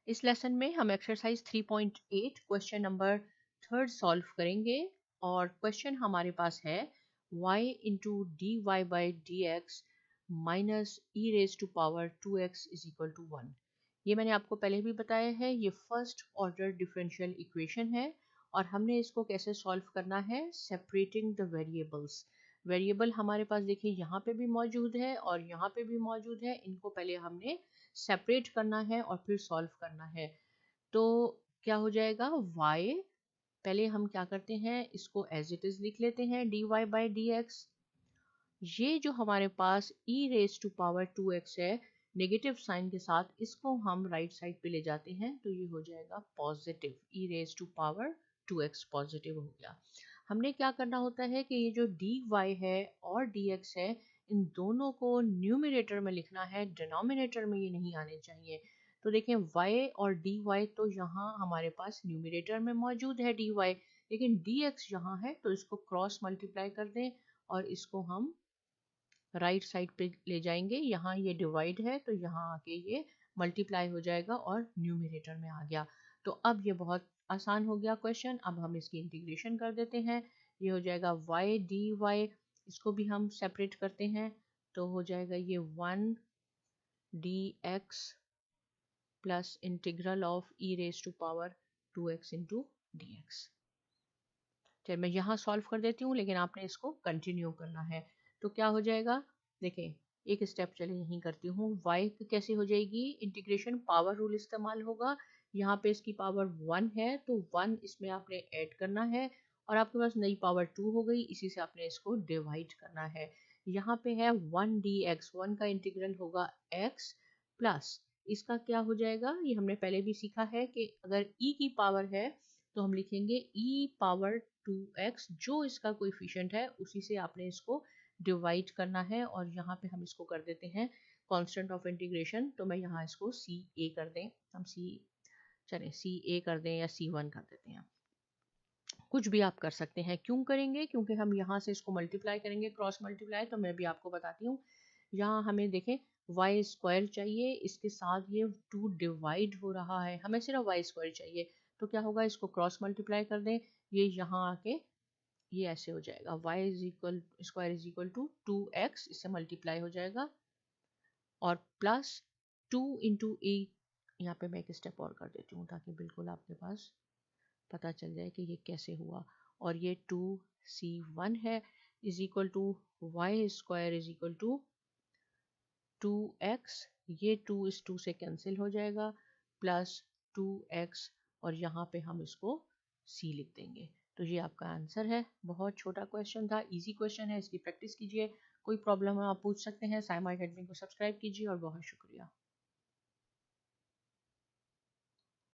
इस लेसन में हम एक्सरसाइज 3.8 क्वेश्चन नंबर 3 सॉल्व करेंगे और क्वेश्चन हमारे पास है y into d y by d x minus e raise to power 2x is equal to 1। ये मैंने आपको पहले भी बताया है, ये फर्स्ट ऑर्डर डिफरेंशियल इक्वेशन है और हमने इसको कैसे सॉल्व करना है, सेपरेटिंग द वेरिएबल्स। वेरिएबल हमारे पास देखिए यहाँ पे भी मौजूद है और यहाँ पे भी मौजूद है, इनको पहले हमने सेपरेट करना है और फिर सॉल्व करना है। तो क्या हो जाएगा, y पहले हम क्या करते हैं, इसको एज इट इज लिख लेते हैं dy बाई डी एक्स। ये जो हमारे पास e raise to power 2x है नेगेटिव साइन के साथ, इसको हम राइट साइड पे ले जाते हैं तो ये हो जाएगा positive, e raise to power 2x positive हो गया। हमने क्या करना होता है कि ये जो dy है और dx है, इन दोनों को न्यूमरेटर में लिखना है, डिनोमिनेटर में ये नहीं आने चाहिए। तो देखें y और dy तो यहाँ हमारे पास न्यूमरेटर में मौजूद है dy, लेकिन dx यहाँ है तो इसको क्रॉस मल्टीप्लाई कर दें और इसको हम राइट साइड पे ले जाएंगे। यहाँ ये डिवाइड है तो यहाँ आके ये मल्टीप्लाई हो जाएगा और न्यूमरेटर में आ गया। तो अब ये बहुत आसान हो गया क्वेश्चन। अब हम इसकी इंटीग्रेशन कर देते हैं, ये हो जाएगा y dy, इसको भी हम सेपरेट करते हैं तो हो जाएगा ये 1 dx plus integral of e raise to power 2x into dx। चलिए मैं यहाँ सॉल्व कर देती हूँ, लेकिन आपने इसको कंटिन्यू करना है। तो क्या हो जाएगा, देखें एक स्टेप चले यहीं करती हूँ। y कैसे हो जाएगी, इंटीग्रेशन पावर रूल इस्तेमाल होगा। यहाँ पे इसकी पावर 1 है तो 1 इसमें आपने ऐड करना है और आपके पास नई पावर 2 हो गई, इसी से आपने इसको डिवाइड करना है। यहाँ पे है 1 dx, 1 का इंटीग्रल होगा x प्लस इसका क्या हो जाएगा, ये हमने पहले भी सीखा है कि अगर e की पावर है तो हम लिखेंगे e पावर 2x, जो इसका कोएफिशिएंट है उसी से आपने इसको डिवाइड करना है और यहाँ पे हम इसको कर देते हैं कांस्टेंट ऑफ इंटीग्रेशन। तो मैं यहाँ इसको सी ए कर दें, हम सी ए कर दें या C1 कर देते हैं, कुछ भी आप कर सकते हैं। क्यों करेंगे, क्योंकि हम यहाँ से इसको मल्टीप्लाई करेंगे, क्रॉस मल्टीप्लाई। तो मैं भी आपको बताती हूँ, यहाँ हमें देखें वाई स्क्वायर चाहिए, इसके साथ ये 2 डिवाइड हो रहा है, हमें सिर्फ वाई स्क्वायर चाहिए। तो क्या होगा, इसको क्रॉस मल्टीप्लाई कर दें, ये यहाँ आके ये ऐसे हो जाएगा y is equal square is equal to 2x, इससे मल्टीप्लाई हो जाएगा और प्लस 2 इंटू ए। यहाँ पे मैं एक स्टेप और कर देती हूँ ताकि बिल्कुल आपके पास पता चल जाए कि ये कैसे हुआ। और ये 2c1 है is equal to y square is equal to 2x, ये 2 इस 2 से कैंसिल हो जाएगा, प्लस 2x और यहाँ पे हम इसको c लिख देंगे। तो ये आपका आंसर है। बहुत छोटा क्वेश्चन था, इजी क्वेश्चन है, इसकी प्रैक्टिस कीजिए। कोई प्रॉब्लम है आप पूछ सकते हैं। साइमा अकेडमी को सब्सक्राइब कीजिए और बहुत शुक्रिया।